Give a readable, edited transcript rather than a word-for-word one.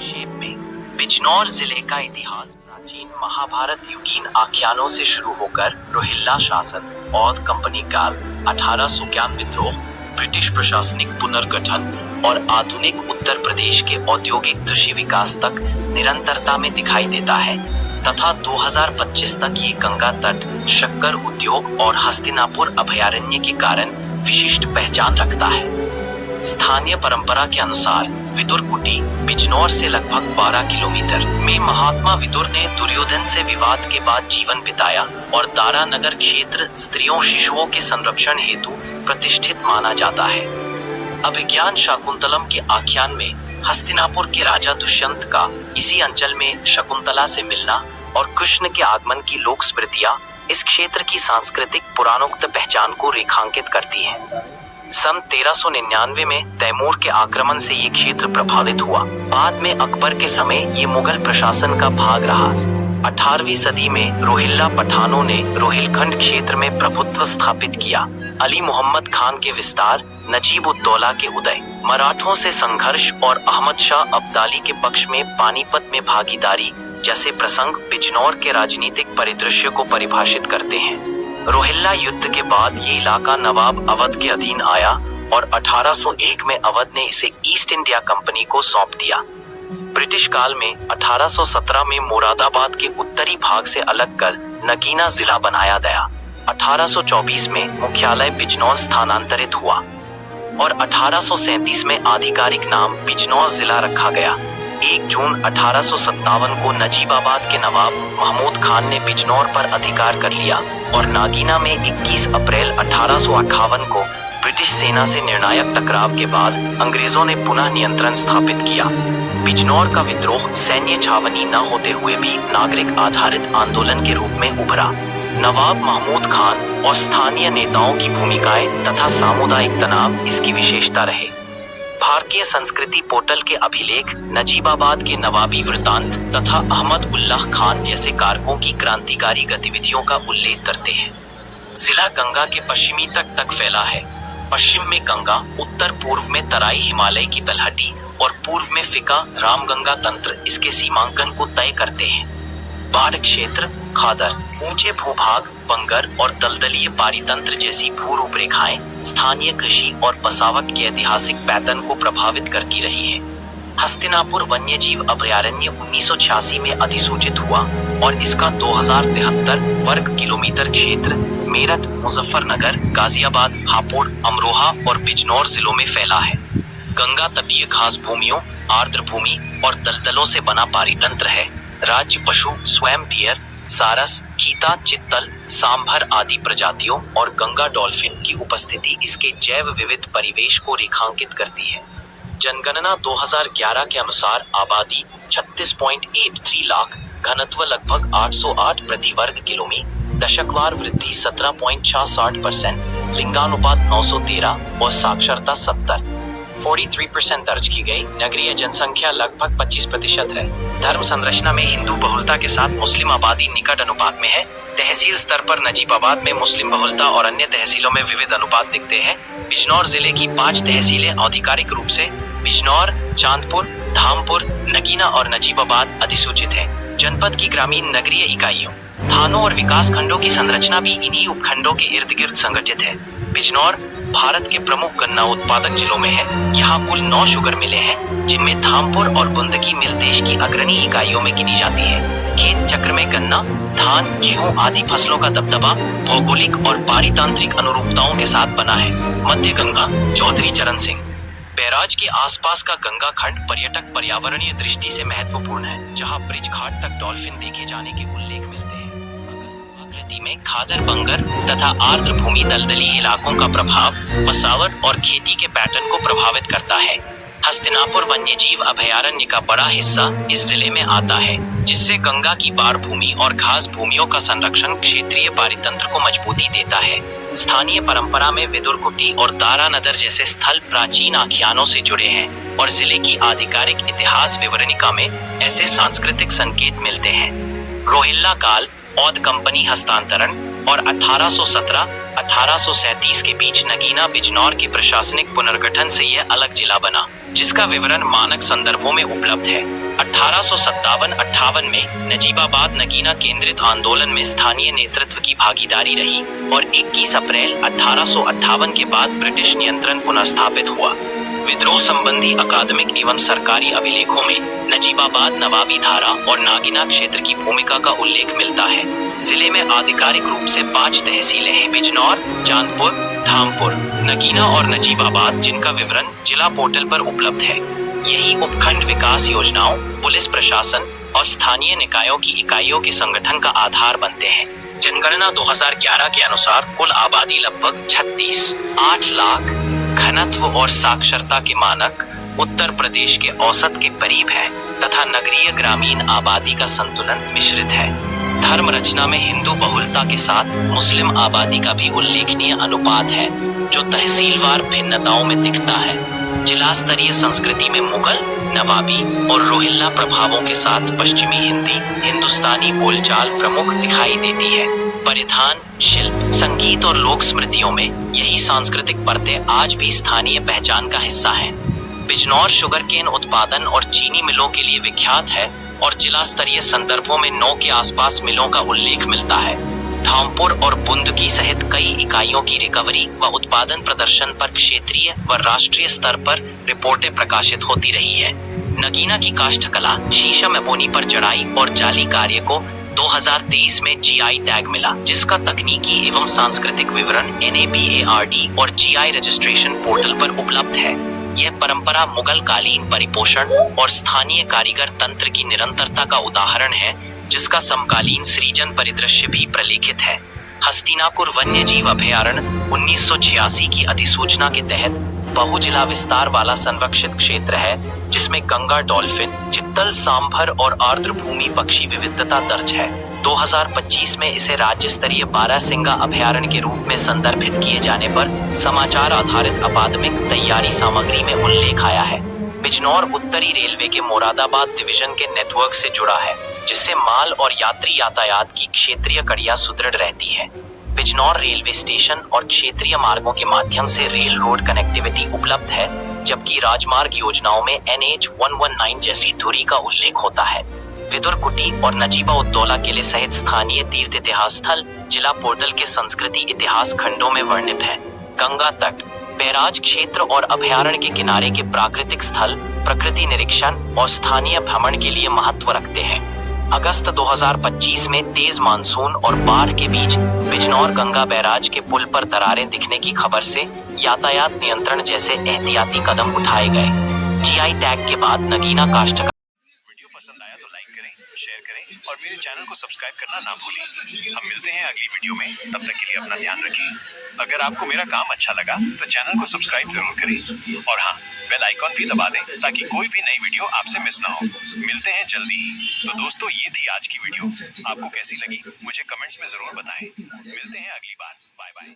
संक्षेप में बिजनौर जिले का इतिहास प्राचीन महाभारत युगीन आख्यानों से शुरू होकर रोहिल्ला शासन, औध कंपनी काल, 1891 विद्रोह, ब्रिटिश प्रशासनिक पुनर्गठन और आधुनिक उत्तर प्रदेश के औद्योगिक कृषि विकास तक निरंतरता में दिखाई देता है तथा 2025 तक ये गंगा तट, शक्कर उद्योग और हस्तिनापुर अभयारण्य के कारण विशिष्ट पहचान रखता है। स्थानीय परंपरा के अनुसार विदुर कुटी बिजनौर से लगभग 12 किलोमीटर में महात्मा विदुर ने दुर्योधन से विवाद के बाद जीवन बिताया और दारा नगर क्षेत्र स्त्रियों शिशुओं के संरक्षण हेतु प्रतिष्ठित माना जाता है। अभिज्ञान शाकुंतलम के आख्यान में हस्तिनापुर के राजा दुष्यंत का इसी अंचल में शकुंतला से मिलना और कृष्ण के आगमन की लोक स्मृतियां इस क्षेत्र की सांस्कृतिक पुराणोक्त पहचान को रेखांकित करती हैं। सन 1399 में तैमूर के आक्रमण से ये क्षेत्र प्रभावित हुआ। बाद में अकबर के समय ये मुगल प्रशासन का भाग रहा। 18वीं सदी में रोहिल्ला पठानों ने रोहिलखंड क्षेत्र में प्रभुत्व स्थापित किया। अली मोहम्मद खान के विस्तार, नजीब उद दौला के उदय, मराठों से संघर्ष और अहमद शाह अब्दाली के पक्ष में पानीपत में भागीदारी जैसे प्रसंग बिजनौर के राजनीतिक परिदृश्य को परिभाषित करते हैं। रोहिल्ला युद्ध के बाद ये इलाका नवाब अवध के अधीन आया और 1801 में अवध ने इसे ईस्ट इंडिया कंपनी को सौंप दिया। ब्रिटिश काल में 1817 में मुरादाबाद के उत्तरी भाग से अलग कर नगीना जिला बनाया गया। 1824 में मुख्यालय बिजनौर स्थानांतरित हुआ और 1837 में आधिकारिक नाम बिजनौर जिला रखा गया। 1 जून 1857 को नजीबाबाद के नवाब महमूद खान ने बिजनौर पर अधिकार कर लिया और नागीना में 21 अप्रैल 1858 को ब्रिटिश सेना से निर्णायक टकराव के बाद अंग्रेजों ने पुनः नियंत्रण स्थापित किया। बिजनौर का विद्रोह सैन्य छावनी न होते हुए भी नागरिक आधारित आंदोलन के रूप में उभरा। नवाब महमूद खान और स्थानीय नेताओं की भूमिकाएं तथा सामुदायिक तनाव इसकी विशेषता रहे। भारतीय संस्कृति पोर्टल के अभिलेख नजीबाबाद के नवाबी वृतांत तथा अहमद उल्लाह खान जैसे कारकों की क्रांतिकारी गतिविधियों का उल्लेख करते हैं। जिला गंगा के पश्चिमी तट तक फैला है। पश्चिम में गंगा, उत्तर पूर्व में तराई हिमालय की तलहटी और पूर्व में फिका रामगंगा तंत्र इसके सीमांकन को तय करते हैं। बाढ़ क्षेत्र, खादर, ऊंचे भूभाग, बंगर और दलदलीय पारितंत्र जैसी भू रूपरेखाएं स्थानीय कृषि और बसावट के ऐतिहासिक पैटर्न को प्रभावित करती रही है। हस्तिनापुर वन्यजीव अभयारण्य 1986 में अधिसूचित हुआ और इसका 2073 वर्ग किलोमीटर क्षेत्र मेरठ, मुजफ्फरनगर, गाजियाबाद, हापुड़, अमरोहा और बिजनौर जिलों में फैला है। गंगा तटीय घास भूमियों, आर्द्र भूमि और दलदलों से बना पारितंत्र है। राज्य पशु स्वयं डियर, सारस, चीता, चित्तल, सांभर आदि प्रजातियों और गंगा डॉल्फिन की उपस्थिति इसके जैव विविध परिवेश को रेखांकित करती है। जनगणना 2011 के अनुसार आबादी 36.83 लाख, घनत्व लगभग 808 प्रति वर्ग किलोमीटर, दशकवार वृद्धि 17.66%, लिंगानुपात 913 और साक्षरता 43% दर्ज की गई। नगरीय जनसंख्या लगभग 25% है। धर्म संरचना में हिंदू बहुलता के साथ मुस्लिम आबादी निकट अनुपात में है। तहसील स्तर पर नजीबाबाद में मुस्लिम बहुलता और अन्य तहसीलों में विविध अनुपात दिखते हैं। बिजनौर जिले की 5 तहसीलें आधिकारिक रूप से बिजनौर, चांदपुर, धामपुर, नगीना और नजीबाबाद अधिसूचित हैं। जनपद की ग्रामीण नगरीय इकाइयों, थानों और विकास खंडों की संरचना भी इन्हीं उपखंडों के इर्द गिर्द संगठित है। बिजनौर भारत के प्रमुख गन्ना उत्पादक जिलों में है। यहाँ कुल 9 शुगर मिलें हैं, जिनमें धामपुर और बुंदकी मिल देश की अग्रणी इकाइयों में गिनी जाती है। खेत चक्र में गन्ना, धान, गेहूं आदि फसलों का दबदबा भौगोलिक और पारितांत्रिक अनुरूपताओं के साथ बना है। मध्य गंगा, चौधरी चरण सिंह बैराज के आसपास का गंगा खंड पर्यटक पर्यावरणीय दृष्टि से महत्वपूर्ण है, जहाँ ब्रिज घाट तक डॉल्फिन देखे जाने के उल्लेख मिलते हैं। आकृति में खादर, बंगर तथा आर्द्र भूमि दलदली इलाकों का प्रभाव बसावट और खेती के पैटर्न को प्रभावित करता है। हस्तिनापुर वन्यजीव अभयारण्य का बड़ा हिस्सा इस जिले में आता है, जिससे गंगा की बाढ़ भूमि और घास भूमियों का संरक्षण क्षेत्रीय पारितंत्र को मजबूती देता है। स्थानीय परंपरा में विदुर कुटी और दारा नगर जैसे स्थल प्राचीन आख्यानों से जुड़े हैं और जिले की आधिकारिक इतिहास विवरणिका में ऐसे सांस्कृतिक संकेत मिलते हैं। रोहिल्ला काल, औध कंपनी हस्तांतरण और 1817 1837 के बीच नगीना बिजनौर के प्रशासनिक पुनर्गठन से यह अलग जिला बना, जिसका विवरण मानक संदर्भों में उपलब्ध है। 1857-58 में नजीबाबाद नगीना केंद्रित आंदोलन में स्थानीय नेतृत्व की भागीदारी रही और 21 अप्रैल 1858 के बाद ब्रिटिश नियंत्रण पुनर्स्थापित हुआ। विद्रोह संबंधी अकादमिक एवं सरकारी अभिलेखों में नजीबाबाद नवाबी धारा और नागिना क्षेत्र की भूमिका का उल्लेख मिलता है। जिले में आधिकारिक रूप से 5 तहसीलें हैं: बिजनौर, चांदपुर, धामपुर, नगीना और नजीबाबाद, जिनका विवरण जिला पोर्टल पर उपलब्ध है। यही उपखंड विकास योजनाओं, पुलिस प्रशासन और स्थानीय निकायों की इकाइयों के संगठन का आधार बनते हैं। जनगणना 2011 के अनुसार कुल आबादी लगभग 36.8 लाख, घनत्व और साक्षरता के मानक उत्तर प्रदेश के औसत के करीब है तथा नगरीय ग्रामीण आबादी का संतुलन मिश्रित है। धर्म रचना में हिंदू बहुलता के साथ मुस्लिम आबादी का भी उल्लेखनीय अनुपात है, जो तहसीलवार भिन्नताओं में दिखता है। जिला स्तरीय संस्कृति में मुगल, नवाबी और रोहिल्ला प्रभावों के साथ पश्चिमी हिंदी, हिंदुस्तानी बोलचाल प्रमुख दिखाई देती है। परिधान, शिल्प, संगीत और लोक स्मृतियों में यही सांस्कृतिक परतें आज भी स्थानीय पहचान का हिस्सा हैं। बिजनौर शुगरकेन उत्पादन और चीनी मिलों के लिए विख्यात है और जिला स्तरीय संदर्भों में 9 के आसपास मिलों का उल्लेख मिलता है। धामपुर और बुंदकी सहित कई इकाइयों की रिकवरी व उत्पादन प्रदर्शन पर क्षेत्रीय व राष्ट्रीय स्तर पर रिपोर्टें प्रकाशित होती रही है। नगीना की काष्ठकला, शीशम एबोनी पर चढ़ाई और जाली कार्य को 2023 में जीआई टैग मिला, जिसका तकनीकी एवं सांस्कृतिक विवरण NABARD और GI रजिस्ट्रेशन पोर्टल पर उपलब्ध है। यह परंपरा मुगल कालीन परिपोषण और स्थानीय कारीगर तंत्र की निरंतरता का उदाहरण है, जिसका समकालीन सृजन परिदृश्य भी प्रलेखित है। हस्तिनापुर वन्य जीव अभयारण्य 1986 की अधिसूचना के तहत बहुजिला विस्तार वाला संरक्षित क्षेत्र है, जिसमें गंगा डॉल्फिन, चित्तल, सांभर और आर्द्रभूमि पक्षी विविधता दर्ज है। 2025 में इसे राज्य स्तरीय 12 सिंगा अभयारण्य के रूप में संदर्भित किए जाने पर समाचार आधारित अकादमिक तैयारी सामग्री में उल्लेख आया है। बिजनौर उत्तरी रेलवे के मोरादाबाद डिवीजन के नेटवर्क से जुड़ा है, जिससे माल और यात्री यातायात की क्षेत्रीय कड़ियां सुदृढ़ रहती है। बिजनौर रेलवे स्टेशन और क्षेत्रीय मार्गों के माध्यम से रेल रोड कनेक्टिविटी उपलब्ध है, जबकि राजमार्ग योजनाओं में NH 119 जैसी धुरी का उल्लेख होता है। विदुरकुटी और नजीबा उद्दौला किले सहित स्थानीय तीर्थ इतिहास स्थल जिला पोर्टल के संस्कृति इतिहास खंडों में वर्णित है। गंगा तट, बैराज क्षेत्र और अभयारण्य के किनारे के प्राकृतिक स्थल प्रकृति निरीक्षण और स्थानीय भ्रमण के लिए महत्व रखते हैं। अगस्त 2025 में तेज मानसून और बाढ़ के बीच बिजनौर गंगा बैराज के पुल पर दरारें दिखने की खबर से यातायात नियंत्रण जैसे एहतियाती कदम उठाए गए। GI टैग के बाद नगीना काष्ठकला। वीडियो पसंद आया तो लाइक करें, शेयर करें और मेरे चैनल को सब्सक्राइब करना ना भूलें। हम मिलते हैं अगली वीडियो में, तब तक के लिए अपना ध्यान रखें। अगर आपको मेरा काम अच्छा लगा तो चैनल को सब्सक्राइब जरूर करें और हाँ, बेल आइकॉन भी दबा दें ताकि कोई भी नई वीडियो आपसे मिस ना हो। मिलते हैं जल्दी ही। तो दोस्तों, ये थी आज की वीडियो। आपको कैसी लगी मुझे कमेंट्स में जरूर बताएं। मिलते हैं अगली बार। Bye bye.